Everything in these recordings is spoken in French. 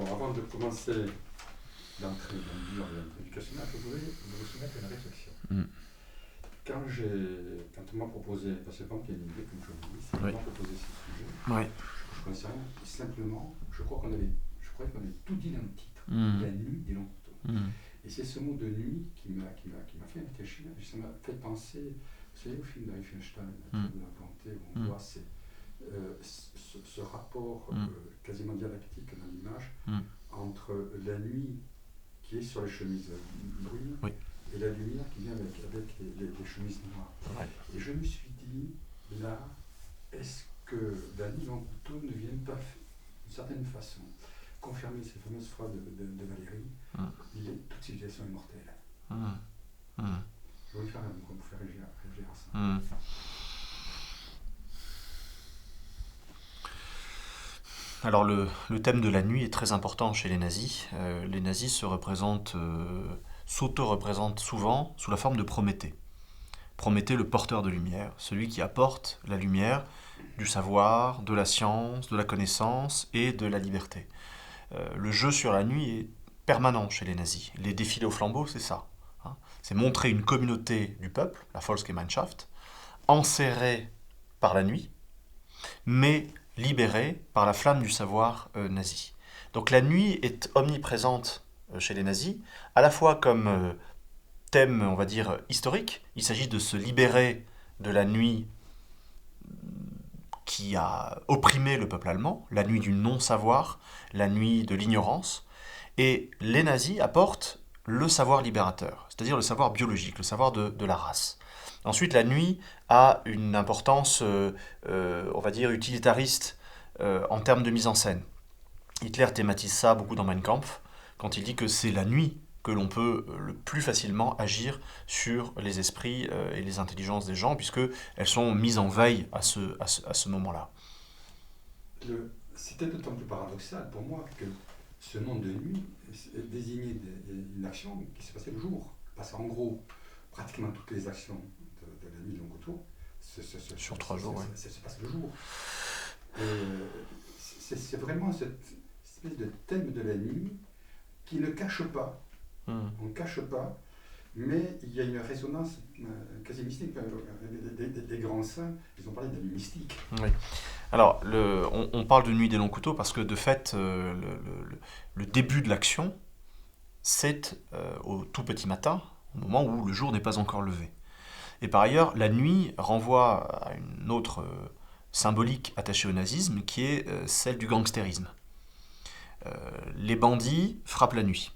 Bon, avant de commencer d'entrer dans le dur de l'éducationnel, je voulais vous soumettre une réflexion. Mm. Quand on m'a proposé, parce que quand il y a une idée, comme je vous dis, c'est qu'on Oui. m'a proposé ce sujet, Oui. je connaissais rien, simplement, je croyais qu'on avait tout dit dans le titre, Mm. la nuit des longs couteaux. Mm. Et c'est ce mot de nuit qui m'a fait réfléchir, et ça m'a fait penser, vous savez, au film de Riefenstahl, La tribu de la volonté, où on voit ce rapport quasiment dialectique dans l'image entre la nuit qui est sur les chemises brunes et la lumière qui vient avec les chemises noires. Ouais. Et je me suis dit, là, est-ce que la nuit en couteau ne vient pas, d'une certaine façon, confirmer ces fameuses phrases de Valérie, toute civilisation est mortelle. Je voulais faire pour vous faire réagir à ça. Alors le thème de la nuit est très important chez les nazis. Les nazis s'auto-représentent souvent sous la forme de Prométhée. Prométhée, le porteur de lumière, celui qui apporte la lumière du savoir, de la science, de la connaissance et de la liberté. Le jeu sur la nuit est permanent chez les nazis. Les défilés au flambeau, c'est ça. C'est montrer une communauté du peuple, la Volksgemeinschaft, enserrée par la nuit, mais libérée par la flamme du savoir nazi. Donc la nuit est omniprésente chez les nazis, à la fois comme thème, on va dire, historique. Il s'agit de se libérer de la nuit qui a opprimé le peuple allemand, la nuit du non-savoir, la nuit de l'ignorance. Et les nazis apportent le savoir libérateur, c'est-à-dire le savoir biologique, le savoir de la race. Ensuite, la nuit a une importance, on va dire, utilitariste en termes de mise en scène. Hitler thématise ça beaucoup dans Mein Kampf, quand il dit que c'est la nuit que l'on peut le plus facilement agir sur les esprits et les intelligences des gens, puisqu'elles sont mises en veille à ce moment-là. C'était d'autant plus paradoxal pour moi que ce nom de nuit désignait une action qui s'est passée le jour. Parce qu'en gros, pratiquement toutes les actions de la nuit de Longoto sur 3 jours, se passent le jour. C'est vraiment cette espèce de thème de la nuit qui ne cache pas. On ne cache pas, mais il y a une résonance quasi mystique. Les grands saints, ils ont parlé de la nuit mystique. Oui. Alors, on parle de nuit des longs couteaux parce que de fait, le début de l'action, c'est au tout petit matin, au moment où le jour n'est pas encore levé. Et par ailleurs, la nuit renvoie à une autre symbolique attachée au nazisme, qui est celle du gangstérisme. Les bandits frappent la nuit.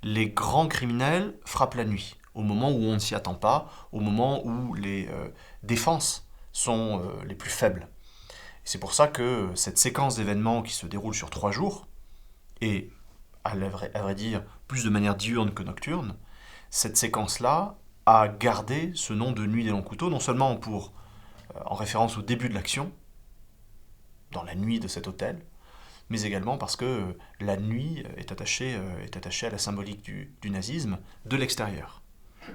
Les grands criminels frappent la nuit, au moment où on ne s'y attend pas, au moment où les défenses sont les plus faibles. Et c'est pour ça que cette séquence d'événements qui se déroule sur 3 jours, et à vrai dire plus de manière diurne que nocturne, cette séquence-là a gardé ce nom de nuit des longs couteaux, non seulement en référence au début de l'action, dans la nuit de cet hôtel, mais également parce que la nuit est attachée à la symbolique du nazisme de l'extérieur.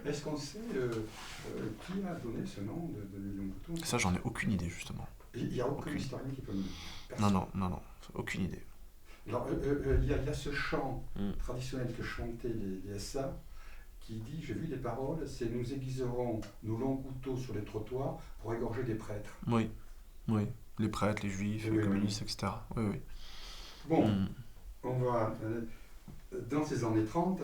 Est-ce qu'on sait qui a donné ce nom de nuit des longs couteaux ? Ça, j'en ai aucune idée, justement. Il n'y a aucun historien qui peut me le dire. Non, aucune idée. Alors, il y a ce chant traditionnel que chantaient les SA qui dit, j'ai vu des paroles, c'est nous aiguiserons nos longs couteaux sur les trottoirs pour égorger des prêtres. Oui. Les prêtres, les juifs, les communistes, etc. Oui. Bon, on va... dans ces années 30,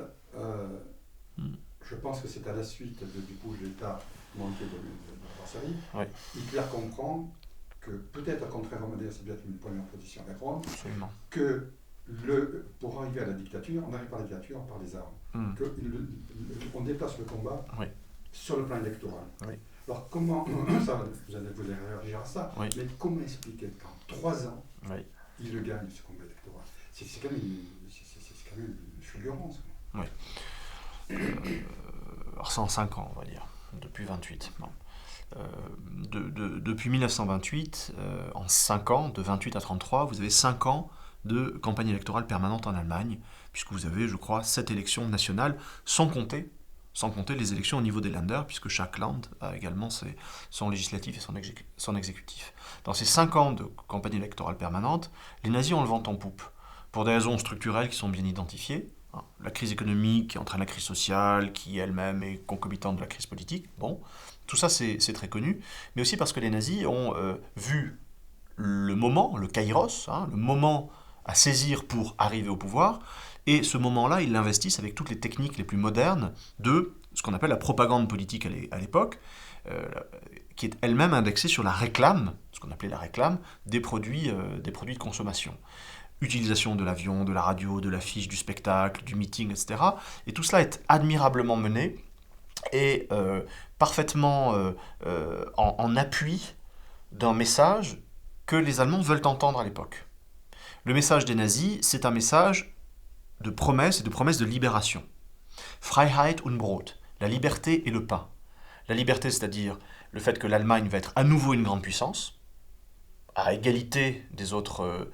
je pense que c'est à la suite du coup de l'État manqué de Varsovie, Hitler comprend que, peut-être contrairement à c'est bien une première position avec Rome, que pour arriver à la dictature, on n'arrive pas à la dictature par les armes. On déplace le combat sur le plan électoral. Alors comment, ça, vous allez réagir à ça, mais comment expliquer qu'en 3 ans, il le gagne ce combat électoral ? C'est quand même une fulgurance. Alors c'est en 5 ans, on va dire, depuis 28. Depuis 1928, en 5 ans, de 28 à 33, vous avez 5 ans de campagne électorale permanente en Allemagne, puisque vous avez, je crois, 7 élections nationales, sans compter les élections au niveau des Länder, puisque chaque land a également son législatif et son exécutif. Dans ces 5 ans de campagne électorale permanente, les nazis ont le vent en poupe. pour des raisons structurelles qui sont bien identifiées. La crise économique qui entraîne la crise sociale, qui elle-même est concomitante de la crise politique. Bon, tout ça c'est très connu. Mais aussi parce que les nazis ont vu le moment, le kairos, le moment à saisir pour arriver au pouvoir. Et ce moment-là, ils l'investissent avec toutes les techniques les plus modernes de ce qu'on appelle la propagande politique à l'époque, qui est elle-même indexée sur la réclame, ce qu'on appelait la réclame, des produits de consommation. Utilisation de l'avion, de la radio, de l'affiche, du spectacle, du meeting, etc. Et tout cela est admirablement mené et parfaitement en appui d'un message que les Allemands veulent entendre à l'époque. Le message des nazis, c'est un message de promesse et de promesse de libération. Freiheit und Brot, la liberté et le pain. La liberté, c'est-à-dire le fait que l'Allemagne va être à nouveau une grande puissance, à égalité des autres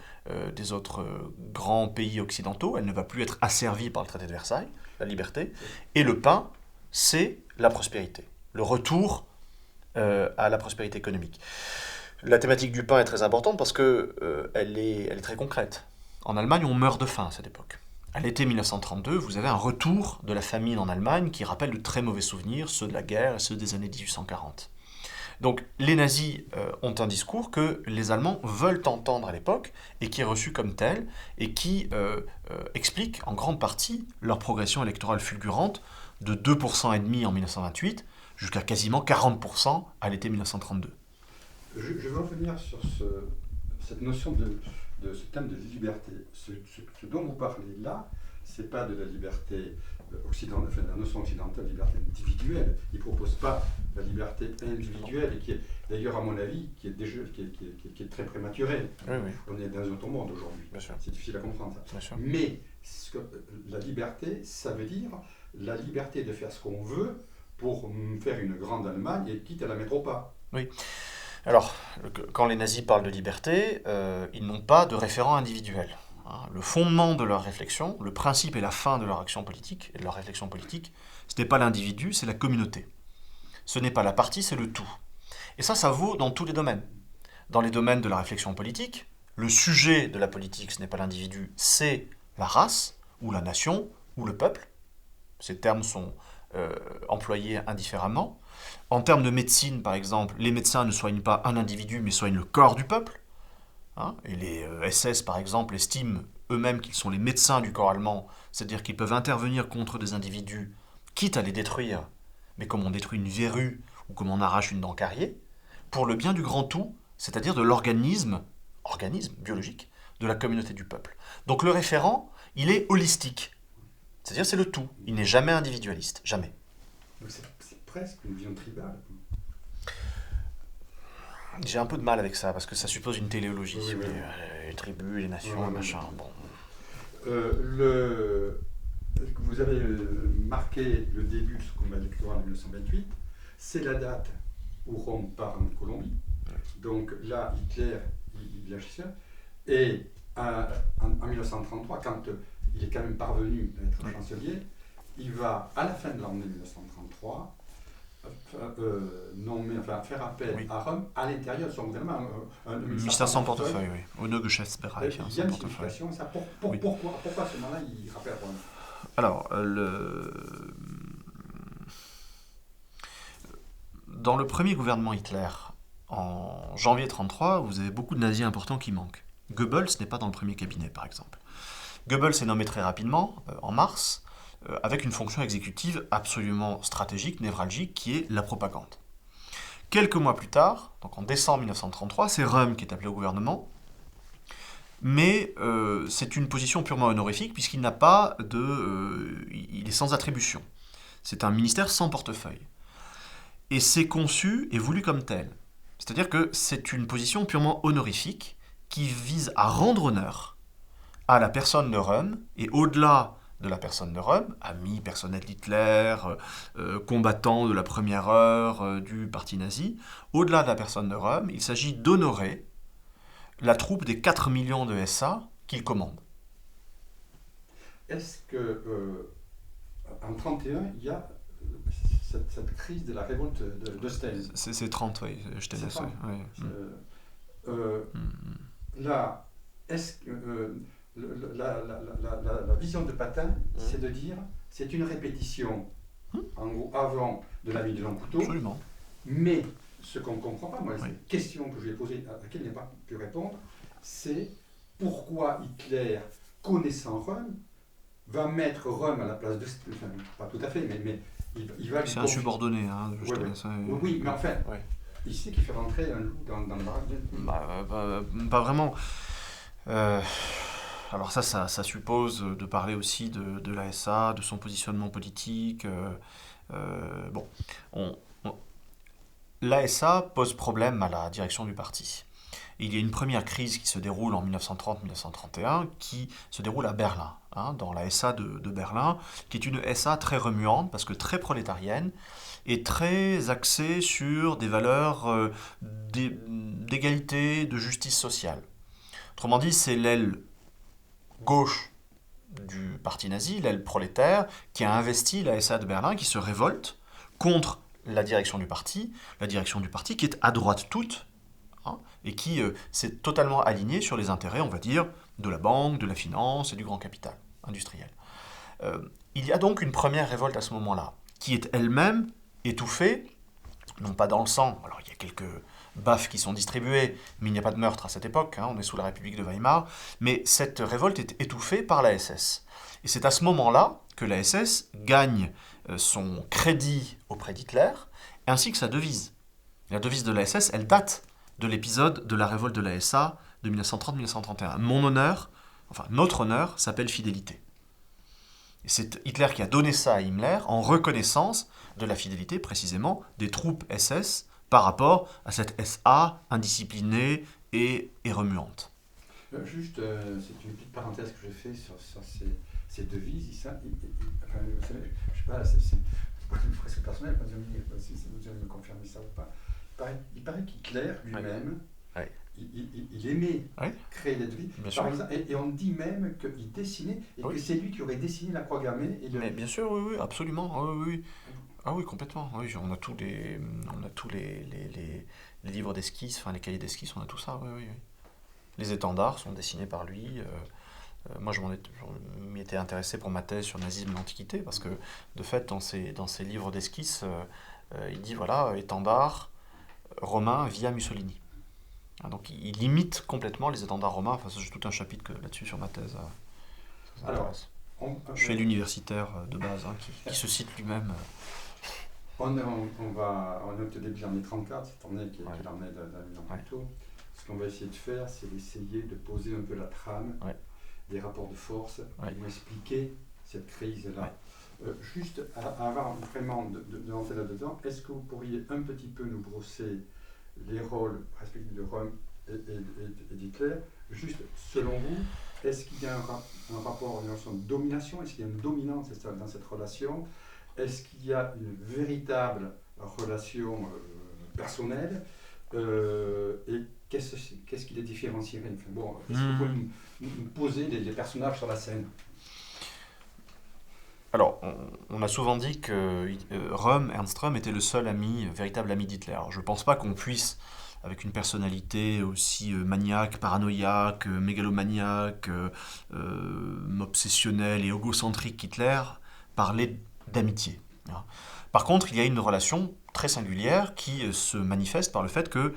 grands pays occidentaux, elle ne va plus être asservie par le traité de Versailles, la liberté, et le pain, c'est la prospérité, le retour à la prospérité économique. La thématique du pain est très importante parce qu'elle est très concrète. En Allemagne, on meurt de faim à cette époque. À l'été 1932, vous avez un retour de la famine en Allemagne qui rappelle de très mauvais souvenirs, ceux de la guerre et ceux des années 1840. Donc les nazis ont un discours que les Allemands veulent entendre à l'époque et qui est reçu comme tel et qui explique en grande partie leur progression électorale fulgurante de 2,5% en 1928 jusqu'à quasiment 40% à l'été 1932. Je veux revenir sur cette notion de ce thème de liberté. Ce dont vous parlez là, ce n'est pas de la liberté occidentale, enfin, la notion occidentale de liberté individuelle. Il ne propose pas la liberté individuelle, et qui est d'ailleurs, à mon avis, qui est très prématurée. Oui, oui. On est dans un autre monde aujourd'hui. C'est difficile à comprendre ça. Mais la liberté, ça veut dire la liberté de faire ce qu'on veut pour faire une grande Allemagne, et quitte à la mettre au pas. Oui. Alors, quand les nazis parlent de liberté, ils n'ont pas de référent individuel. Le fondement de leur réflexion, le principe et la fin de leur action politique et de leur réflexion politique, ce n'est pas l'individu, c'est la communauté. Ce n'est pas la partie, c'est le tout. Et ça vaut dans tous les domaines. Dans les domaines de la réflexion politique, le sujet de la politique, ce n'est pas l'individu, c'est la race, ou la nation, ou le peuple. Ces termes sont employés indifféremment. En termes de médecine, par exemple, les médecins ne soignent pas un individu, mais soignent le corps du peuple. Et les SS, par exemple, estiment eux-mêmes qu'ils sont les médecins du corps allemand, c'est-à-dire qu'ils peuvent intervenir contre des individus, quitte à les détruire, mais comme on détruit une verrue ou comme on arrache une dent carriée, pour le bien du grand tout, c'est-à-dire de organisme biologique, de la communauté du peuple. Donc le référent, il est holistique, c'est-à-dire c'est le tout, il n'est jamais individualiste, jamais. Donc c'est presque une vision tribale. J'ai un peu de mal avec ça, parce que ça suppose une téléologie, oui. Les tribus, les nations, machin, bon. Vous avez marqué le début de ce combat électoral en 1928, c'est la date où Rome part en Colombie, donc là Hitler, il lâche ça, et en 1933, quand il est quand même parvenu à être chancelier, il va, à la fin de l'année 1933, faire appel à Rome à l'intérieur de son gouvernement. Un ministère sans portefeuille, oui. Ohne Geschäftsbereich, il y a une signification, ça. Pourquoi à ce moment-là il rappelle Rome? Alors, dans le premier gouvernement Hitler, en janvier 1933, vous avez beaucoup de nazis importants qui manquent. Goebbels n'est pas dans le premier cabinet, par exemple. Goebbels est nommé très rapidement, en mars, avec une fonction exécutive absolument stratégique, névralgique, qui est la propagande. Quelques mois plus tard, donc en décembre 1933, c'est Röhm qui est appelé au gouvernement, mais c'est une position purement honorifique puisqu'il n'a pas il est sans attribution. C'est un ministère sans portefeuille. Et c'est conçu et voulu comme tel. C'est-à-dire que c'est une position purement honorifique qui vise à rendre honneur à la personne de Röhm, et au-delà de la personne de Röhm, ami personnel d'Hitler, combattant de la première heure du parti nazi, au-delà de la personne de Röhm, il s'agit d'honorer la troupe des 4 millions de SA qu'il commande. Est-ce que en 1931, il y a cette crise de la révolte de Staline? C'est 30, oui, je t'ai dit. Là, est-ce que la vision de Patin, c'est de dire, c'est une répétition, en gros, avant de la nuit des longs couteaux. Absolument. Mais ce qu'on ne comprend pas, moi, la question que je lui ai posée, à laquelle il n'a pas pu répondre, c'est pourquoi Hitler, connaissant Röhm, va mettre Röhm à la place de... Enfin, pas tout à fait, mais il va... C'est un subordonné, hein, oui, mais enfin, il sait qu'il fait rentrer un loup dans le baraque de... Pas vraiment. Alors ça suppose de parler aussi de l'ASA, de son positionnement politique. L'ASA pose problème à la direction du parti. Il y a une première crise qui se déroule en 1930-1931, qui se déroule à Berlin, dans la SA de Berlin, qui est une SA très remuante, parce que très prolétarienne, et très axée sur des valeurs d'égalité, de justice sociale. Autrement dit, c'est l'aile gauche du parti nazi, l'aile prolétaire, qui a investi la SA de Berlin, qui se révolte contre la direction du parti qui est à droite toute, et qui s'est totalement aligné sur les intérêts, on va dire, de la banque, de la finance et du grand capital industriel. Il y a donc une première révolte à ce moment-là, qui est elle-même étouffée, non pas dans le sang, alors il y a quelques baffes qui sont distribuées, mais il n'y a pas de meurtre à cette époque, on est sous la République de Weimar, mais cette révolte est étouffée par la SS. Et c'est à ce moment-là que la SS gagne son crédit auprès d'Hitler, ainsi que sa devise. La devise de la SS, elle date de l'épisode de la révolte de la SA de 1930-1931. Notre honneur s'appelle fidélité. Et c'est Hitler qui a donné ça à Himmler en reconnaissance de la fidélité, précisément, des troupes SS par rapport à cette SA indisciplinée et remuante. Juste, c'est une petite parenthèse que j'ai fait sur ces devises. Je sais pas, c'est presque personnel, si vous allez me confirmer ça ou pas. Il paraît qu'Hitler lui-même, il aimait créer des devises. Par exemple, et on dit même qu'il dessinait, et que c'est lui qui aurait dessiné la croix gammée. Mais bien sûr, oui, absolument. Oui. Ah oui, complètement. Oui, on a tous les livres d'esquisses, les cahiers d'esquisses, on a tout ça. Oui. Les étendards sont dessinés par lui. Moi, je m'y étais intéressé pour ma thèse sur le nazisme et l'Antiquité, parce que, de fait, dans ces livres d'esquisses, il dit, étendard romain via Mussolini. Donc, il imite complètement les étendards romains. J'ai tout un chapitre là-dessus sur ma thèse. Alors, je fais l'universitaire de base, qui se cite lui-même. On est au début de l'année 34, cette année qui est l'année d'un plus tôt. Ce qu'on va essayer de faire, c'est d'essayer de poser un peu la trame des rapports de force qui vont expliquer cette crise-là. Juste avant vraiment d'entrer là-dedans, est-ce que vous pourriez un petit peu nous brosser les rôles respectifs de Röhm et d'Hitler? Juste, selon vous, est-ce qu'il y a un rapport, une relation de domination? Est-ce qu'il y a une dominance dans cette relation? Est-ce qu'il y a une véritable relation personnelle? Et qu'est-ce qui les différencierait? Est-ce que vous pouvez nous poser les personnages sur la scène? Alors, on a souvent dit que Ernst Röhm était le seul véritable ami d'Hitler. Alors, je ne pense pas qu'on puisse, avec une personnalité aussi maniaque, paranoïaque, mégalomaniaque, obsessionnelle et égocentrique qu'Hitler, parler d'amitié. Par contre, il y a une relation très singulière qui se manifeste par le fait que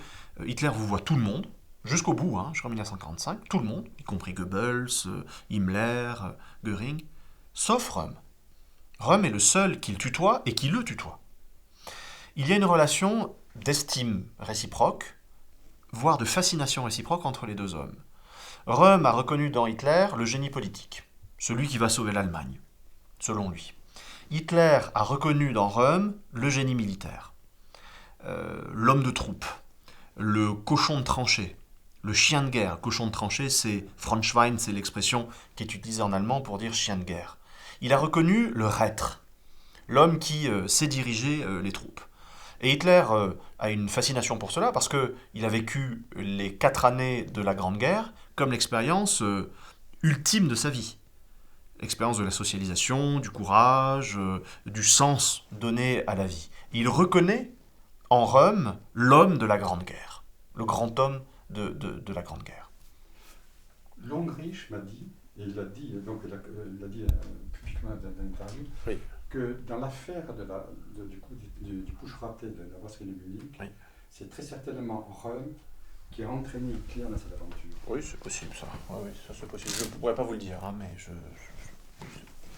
Hitler vous voit tout le monde, jusqu'au bout, jusqu'en 1945, tout le monde, y compris Goebbels, Himmler, Göring, sauf Röhm. Röhm est le seul qu'il tutoie et qui le tutoie. Il y a une relation d'estime réciproque, voire de fascination réciproque entre les deux hommes. Röhm a reconnu dans Hitler le génie politique, celui qui va sauver l'Allemagne, selon lui. Hitler a reconnu dans Röhm le génie militaire, l'homme de troupe, le cochon de tranchée, le chien de guerre. Cochon de tranchée, c'est Frontschwein, c'est l'expression qui est utilisée en allemand pour dire chien de guerre. Il a reconnu le Reiter, l'homme qui sait diriger les troupes. Et Hitler a une fascination pour cela parce qu'il a vécu les 4 années de la Grande Guerre comme l'expérience ultime de sa vie. L'expérience de la socialisation, du courage, du sens donné à la vie. Il reconnaît en Röhm l'homme de la Grande Guerre, le grand homme de la Grande Guerre. Longrich m'a dit et il l'a dit, donc il l'a dit publiquement dans une interview, que dans l'affaire du push raté de la brasserie de Munich, c'est très certainement Röhm qui a entraîné Hitler dans cette aventure. Oui, c'est possible ça. Oui, ça c'est possible. Je ne pourrais pas vous le dire, hein, mais c'est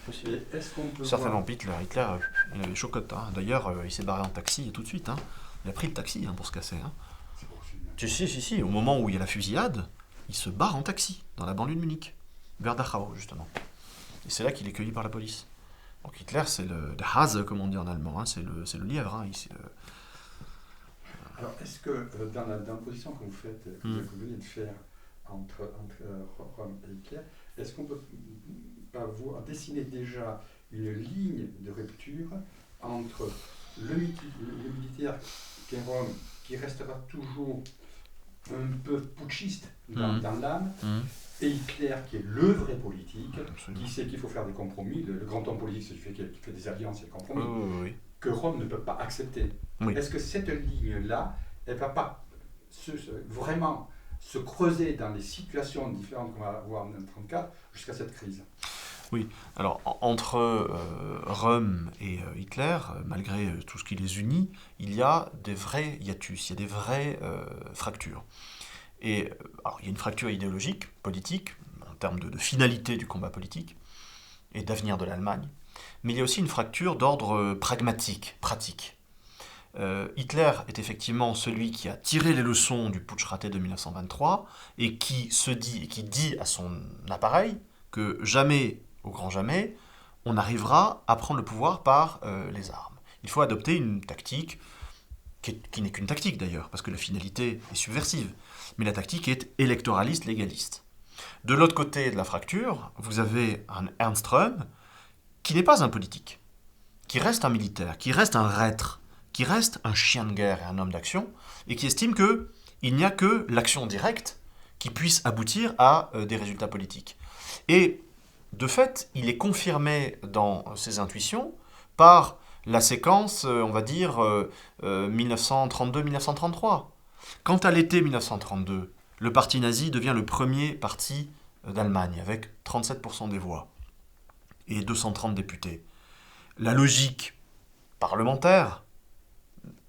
possible. Est-ce qu'on peut certainement Hitler, il avait chocotte. Hein. D'ailleurs, il s'est barré en taxi tout de suite. Hein. Il a pris le taxi pour se casser. Hein. C'est possible. Si. Au moment où il y a la fusillade, il se barre en taxi dans la banlieue de Munich, vers Dachau justement. Et c'est là qu'il est cueilli par la police. Donc Hitler, c'est le Hase, comme on dit en allemand. Hein. C'est le lièvre. Hein. Alors, est-ce que dans la position que vous faites, que vous venez de faire entre Röhm et Hitler, est-ce qu'on peut pas dessiner déjà une ligne de rupture entre le militaire qu'est Röhm, qui restera toujours un peu putschiste dans l'âme, et Hitler qui est le vrai politique, qui sait qu'il faut faire des compromis, le grand homme politique, c'est celui qui fait des alliances et des compromis, que Röhm ne peut pas accepter. Est-ce que cette ligne-là, elle ne va pas vraiment se creuser dans les situations différentes qu'on va avoir en 1934 jusqu'à cette crise? Oui, alors entre Röhm et Hitler, malgré tout ce qui les unit, il y a des vrais hiatus, il y a des vraies fractures. Et alors, il y a une fracture idéologique, politique, en termes de finalité du combat politique et d'avenir de l'Allemagne, mais il y a aussi une fracture d'ordre pragmatique, pratique. Hitler est effectivement celui qui a tiré les leçons du putsch raté de 1923 et qui dit à son appareil que jamais, au grand jamais, on arrivera à prendre le pouvoir par les armes. Il faut adopter une tactique qui n'est qu'une tactique d'ailleurs, parce que la finalité est subversive, mais la tactique est électoraliste, légaliste. De l'autre côté de la fracture, vous avez un Ernst Röhm qui n'est pas un politique, qui reste un militaire, qui reste un reître, qui reste un chien de guerre et un homme d'action, et qui estime qu'il n'y a que l'action directe qui puisse aboutir à des résultats politiques. Et de fait, il est confirmé dans ses intuitions par la séquence, on va dire, 1932-1933. Quant à l'été 1932, le parti nazi devient le premier parti d'Allemagne, avec 37% des voix et 230 députés. La logique parlementaire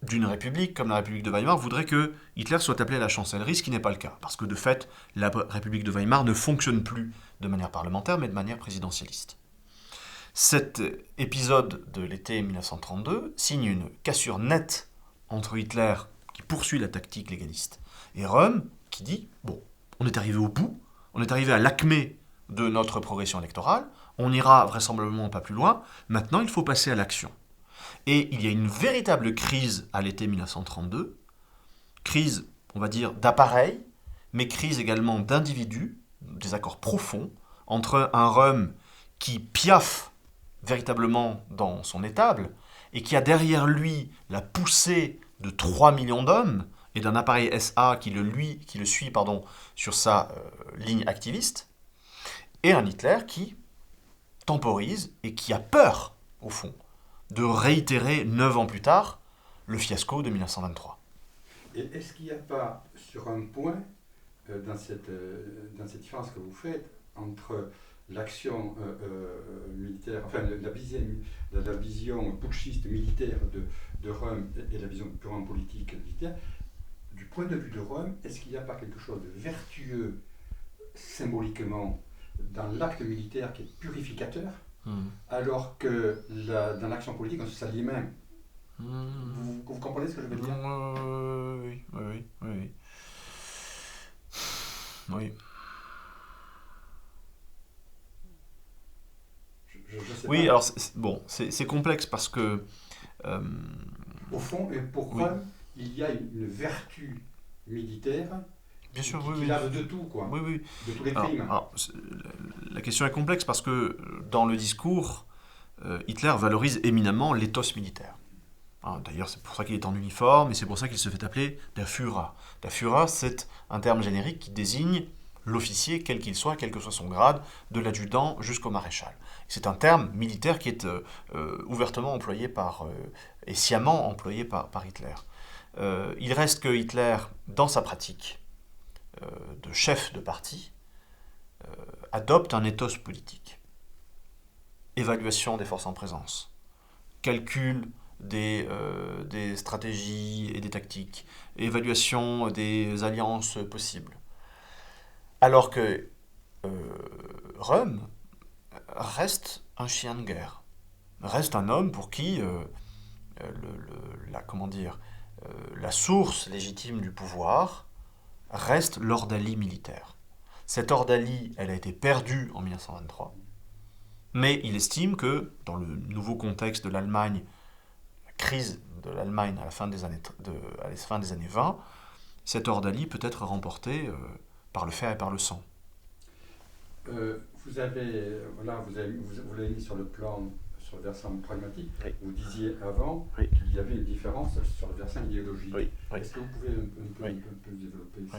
d'une république comme la République de Weimar voudrait que Hitler soit appelé à la chancellerie, ce qui n'est pas le cas, parce que de fait, la République de Weimar ne fonctionne plus de manière parlementaire, mais de manière présidentialiste. Cet épisode de l'été 1932 signe une cassure nette entre Hitler, qui poursuit la tactique légaliste, et Röhm, qui dit « Bon, on est arrivé au bout, on est arrivé à l'acmé de notre progression électorale, on n'ira vraisemblablement pas plus loin, maintenant il faut passer à l'action. » Et il y a une véritable crise à l'été 1932, crise, on va dire, d'appareil, mais crise également d'individus, des accords profonds, entre un Röhm qui piaffe véritablement dans son étable, et qui a derrière lui la poussée de 3 millions d'hommes, et d'un appareil SA qui le suit sur sa ligne activiste, et un Hitler qui temporise et qui a peur, au fond, de réitérer 9 ans plus tard le fiasco de 1923. Et est-ce qu'il n'y a pas, sur un point, dans cette différence que vous faites entre l'action militaire, enfin la vision putschiste militaire de Röhm et la vision purement politique militaire, du point de vue de Röhm, est-ce qu'il n'y a pas quelque chose de vertueux symboliquement dans l'acte militaire qui est purificateur, alors que dans l'action politique, on se salit les mains? Vous comprenez ce que je veux dire? Oui. Oui, alors c'est complexe parce que... Au fond, pour Röhm, il y a une vertu militaire qui lave de tout, quoi. Oui. De tous les crimes. Alors, la question est complexe parce que dans le discours, Hitler valorise éminemment l'éthos militaire. D'ailleurs, c'est pour ça qu'il est en uniforme et c'est pour ça qu'il se fait appeler der Führer. Der Führer, c'est un terme générique qui désigne l'officier, quel qu'il soit, quel que soit son grade, de l'adjudant jusqu'au maréchal. C'est un terme militaire qui est ouvertement employé et sciemment employé par Hitler. Il reste que Hitler, dans sa pratique de chef de parti, adopte un ethos politique. Évaluation des forces en présence, calcul des stratégies et des tactiques, évaluation des alliances possibles. Alors que Röhm reste un chien de guerre, reste un homme pour qui la source légitime du pouvoir reste l'ordalie militaire. Cette ordalie, elle a été perdue en 1923, mais il estime que, dans le nouveau contexte de l'Allemagne, la crise de l'Allemagne à la fin des années 20, cette ordalie peut être remportée par le fer et par le sang. Vous l'avez mis sur le versant pragmatique. Oui. Vous disiez avant qu'il y avait une différence sur le versant idéologique. Oui. Est-ce que vous pouvez un peu développer ça?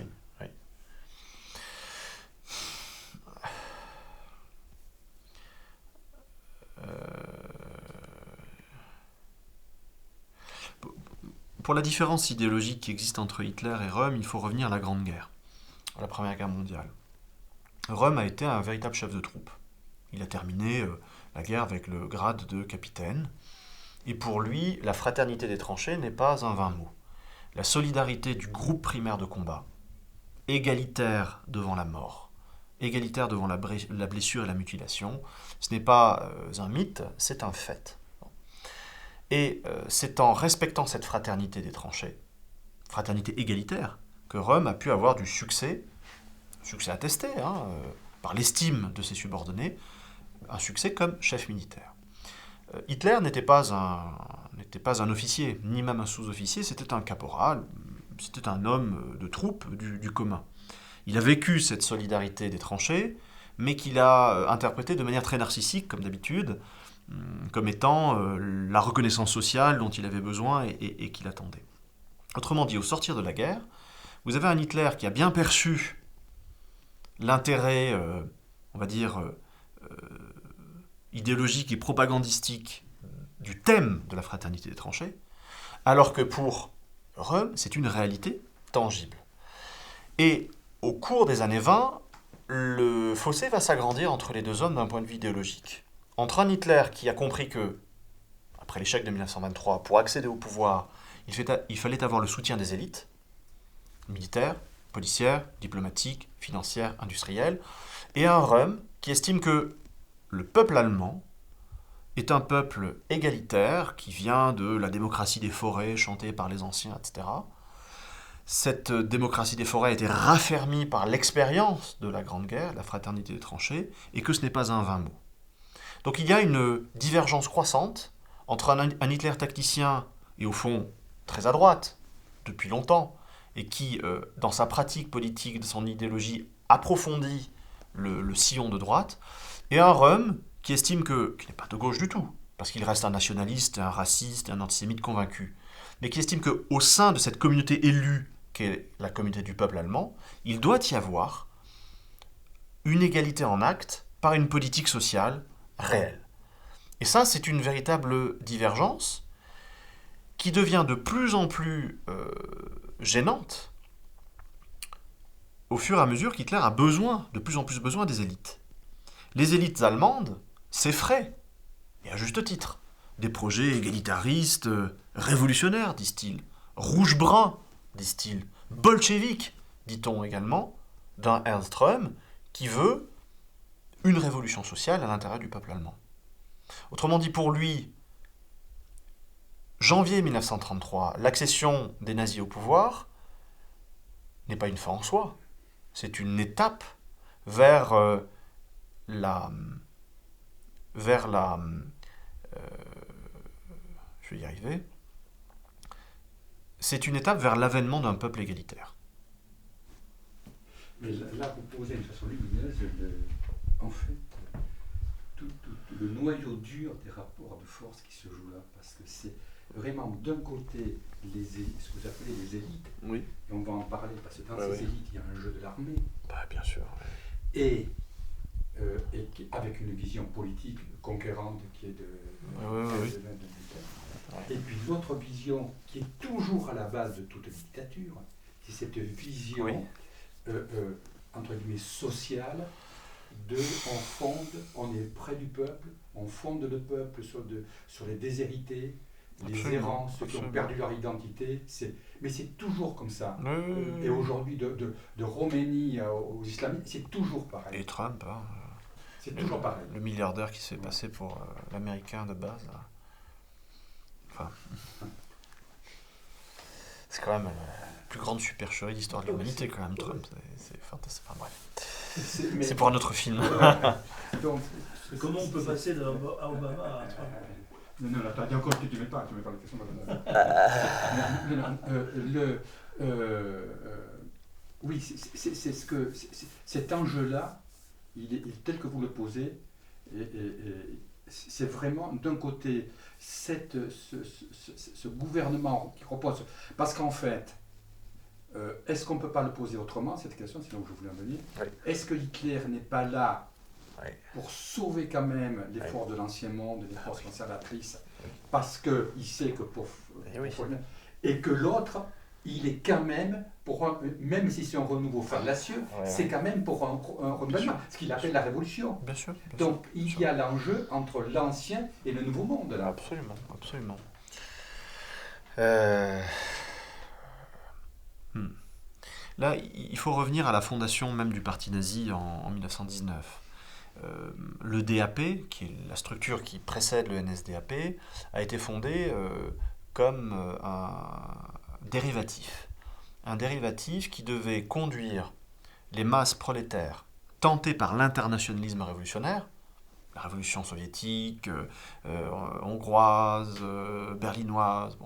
Pour la différence idéologique qui existe entre Hitler et Röhm, il faut revenir à la Grande Guerre, à la Première Guerre mondiale. Röhm a été un véritable chef de troupe. Il a terminé la guerre avec le grade de capitaine. Et pour lui, la fraternité des tranchées n'est pas un vain mot. La solidarité du groupe primaire de combat, égalitaire devant la mort, égalitaire devant la blessure et la mutilation, ce n'est pas un mythe, c'est un fait. Et c'est en respectant cette fraternité des tranchées, fraternité égalitaire, que Röhm a pu avoir du succès attesté par l'estime de ses subordonnés, un succès comme chef militaire. Hitler n'était pas un officier, ni même un sous-officier, c'était un caporal, c'était un homme de troupe du commun. Il a vécu cette solidarité des tranchées, mais qu'il a interprétée de manière très narcissique, comme d'habitude, comme étant la reconnaissance sociale dont il avait besoin et qu'il attendait. Autrement dit, au sortir de la guerre, vous avez un Hitler qui a bien perçu l'intérêt, idéologique et propagandistique du thème de la fraternité des tranchées, alors que pour Röhm, c'est une réalité tangible. Et au cours des années 20, le fossé va s'agrandir entre les deux hommes d'un point de vue idéologique. Entre un Hitler qui a compris que, après l'échec de 1923, pour accéder au pouvoir, il fallait avoir le soutien des élites, militaires, policières, diplomatiques, financières, industrielles, et un Röhm qui estime que le peuple allemand est un peuple égalitaire qui vient de la démocratie des forêts chantée par les anciens, etc. Cette démocratie des forêts a été raffermie par l'expérience de la Grande Guerre, la fraternité des tranchées, et que ce n'est pas un vain mot. Donc il y a une divergence croissante entre un Hitler tacticien et au fond très à droite depuis longtemps, et qui, dans sa pratique politique, de son idéologie, approfondit le sillon de droite, et un Röhm qui estime qu'il n'est pas de gauche du tout, parce qu'il reste un nationaliste, un raciste, un antisémite convaincu, mais qui estime qu'au sein de cette communauté élue, qu'est la communauté du peuple allemand, il doit y avoir une égalité en acte par une politique sociale réelle. Et ça, c'est une véritable divergence qui devient de plus en plus gênante au fur et à mesure qu'Hitler a de plus en plus besoin des élites. Les élites allemandes s'effraient, et à juste titre, des projets égalitaristes, révolutionnaires, disent-ils, rouge-brun, disent-ils, bolcheviques, dit-on également, d'un Ernst Röhm qui veut une révolution sociale à l'intérieur du peuple allemand. Autrement dit, pour lui, janvier 1933, l'accession des nazis au pouvoir n'est pas une fin en soi, c'est une étape vers je vais y arriver. C'est une étape vers l'avènement d'un peuple égalitaire. Mais là, vous posez une façon lumineuse, en fait, tout le noyau dur des rapports de force qui se jouent là, parce que c'est vraiment d'un côté ce que vous appelez les élites, oui. Et on va en parler, parce que dans ces élites, il y a un jeu de l'armée. Bien sûr. Oui. Et avec une vision politique conquérante qui est de et puis l'autre vision qui est toujours à la base de toute dictature, c'est cette vision entre guillemets sociale on est près du peuple, on fonde le peuple sur les déshérités, les errants, ceux qui ont perdu leur identité. Mais c'est toujours comme ça. Et aujourd'hui, de Roménie aux islamistes, c'est toujours pareil. Et Trump, c'est toujours pareil. Le milliardaire qui se fait passer pour l'américain de base. Enfin, c'est quand même la plus grande supercherie d'histoire de l'humanité, quand même, Trump. C'est fantastique. Enfin, bref. C'est pour un autre film. Donc, comment on peut passer à Obama à Trump? Non, attends, il y a encore que tu ne mets pas la question. Oui, c'est ce que cet enjeu-là, il est tel que vous le posez, et c'est vraiment d'un côté ce gouvernement qui repose, parce qu'en fait, est-ce qu'on ne peut pas le poser autrement, cette question, c'est là où je voulais en venir. Oui. Est-ce que Hitler n'est pas là pour sauver quand même l'effort de l'ancien monde, les forces conservatrices, parce qu'il sait que et que l'autre, il est quand même, même si c'est un renouveau fallacieux, c'est quand même pour un renouvellement, ce qu'il appelle la révolution. Bien sûr. Donc il y a l'enjeu entre l'ancien et le nouveau monde. Là. Absolument. Là, il faut revenir à la fondation même du parti nazi en 1919. Le DAP, qui est la structure qui précède le NSDAP, a été fondé comme un dérivatif. Un dérivatif qui devait conduire les masses prolétaires tentées par l'internationalisme révolutionnaire, la révolution soviétique, hongroise, berlinoise,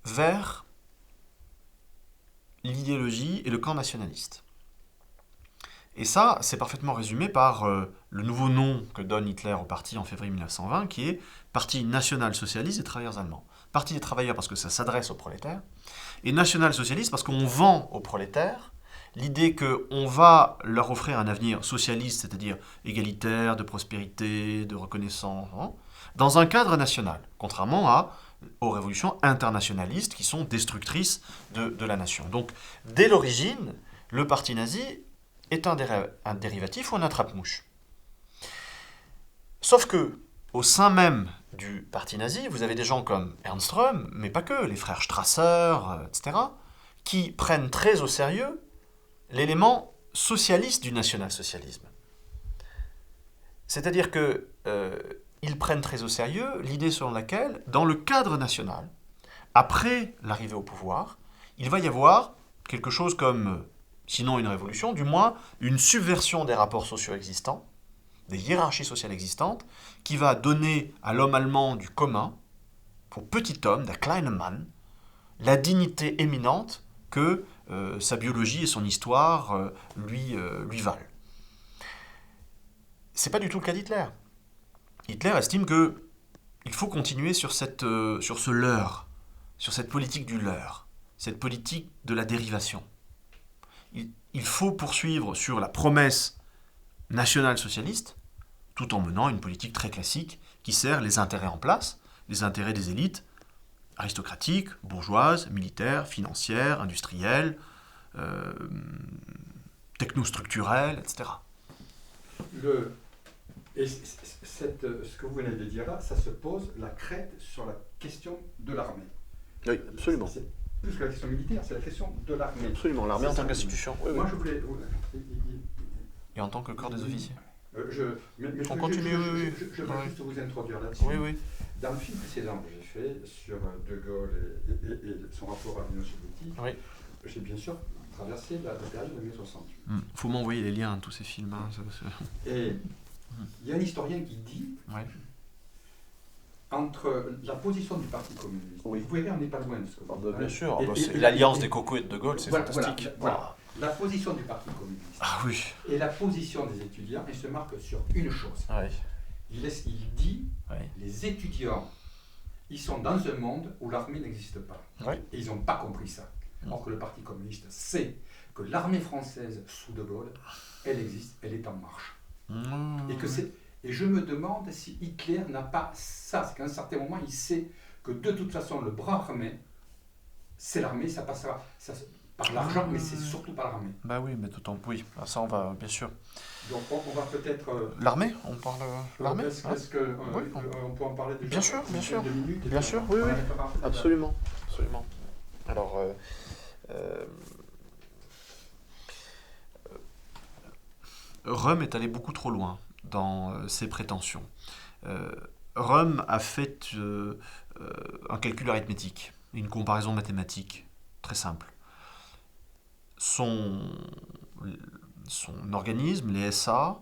vers l'idéologie et le camp nationaliste. Et ça, c'est parfaitement résumé par le nouveau nom que donne Hitler au parti en février 1920, qui est Parti national-socialiste des travailleurs allemands. Parti des travailleurs parce que ça s'adresse aux prolétaires, et national-socialiste parce qu'on vend aux prolétaires l'idée qu'on va leur offrir un avenir socialiste, c'est-à-dire égalitaire, de prospérité, de reconnaissance, dans un cadre national, contrairement aux révolutions internationalistes qui sont destructrices de la nation. Donc, dès l'origine, le parti nazi est un dérivatif ou un attrape-mouche. Sauf que, au sein même du parti nazi, vous avez des gens comme Ernst Röhm, mais pas que, les frères Strasser, etc., qui prennent très au sérieux l'élément socialiste du national-socialisme. C'est-à-dire qu'ils prennent très au sérieux l'idée selon laquelle, dans le cadre national, après l'arrivée au pouvoir, il va y avoir quelque chose comme, sinon une révolution, du moins une subversion des rapports sociaux existants, des hiérarchies sociales existantes, qui va donner à l'homme allemand du commun, au petit homme, der kleine Mann, la dignité éminente que sa biologie et son histoire lui valent. C'est pas du tout le cas d'Hitler. Hitler estime qu'il faut continuer sur ce leurre, sur cette politique du leurre, cette politique de la dérivation. Il faut poursuivre sur la promesse nationale-socialiste, tout en menant une politique très classique qui sert les intérêts en place, les intérêts des élites aristocratiques, bourgeoises, militaires, financières, industrielles, technostructurelles, etc. Ce que vous venez de dire là, ça se pose la crête sur la question de l'armée. Oui, absolument. C'est plus que la question militaire, c'est la question de l'armée. Absolument, l'armée en tant qu'institution. Oui, Moi, je voulais... Et en tant que corps des officiers. On continue, oui. Je veux juste vous introduire là-dessus. Oui. Dans le film précédent que j'ai fait sur De Gaulle et son rapport à l'Union soviétique, j'ai bien sûr traversé la période de mai 68. Faut m'envoyer les liens de tous ces films. Et il y a un historien qui dit, entre la position du Parti communiste, vous voyez, on n'est pas loin de ce que vous dites. Bien sûr, l'alliance des cocos et de Gaulle, c'est fantastique. Voilà. La position du Parti communiste et la position des étudiants, elle se marque sur une chose. Il dit, les étudiants, ils sont dans un monde où l'armée n'existe pas. Et ils n'ont pas compris ça. Or que le Parti communiste sait que l'armée française sous De Gaulle, elle existe, elle est en marche. Et je me demande si Hitler n'a pas ça. C'est qu'à un certain moment, il sait que de toute façon, le bras armé, c'est l'armée, ça passera. par l'argent, mais c'est surtout par l'armée. Bah oui, mais d'autant oui, ça on va bien sûr. Donc on va peut-être... L'armée, on parle l'armée. Est-ce qu'on peut en parler déjà? Bien sûr, bien sûr. 2 minutes, Bien sûr, oui, oui. Absolument, absolument. Alors, Röhm est allé beaucoup trop loin dans ses prétentions. Röhm a fait un calcul arithmétique, une comparaison mathématique très simple. Son organisme, les SA,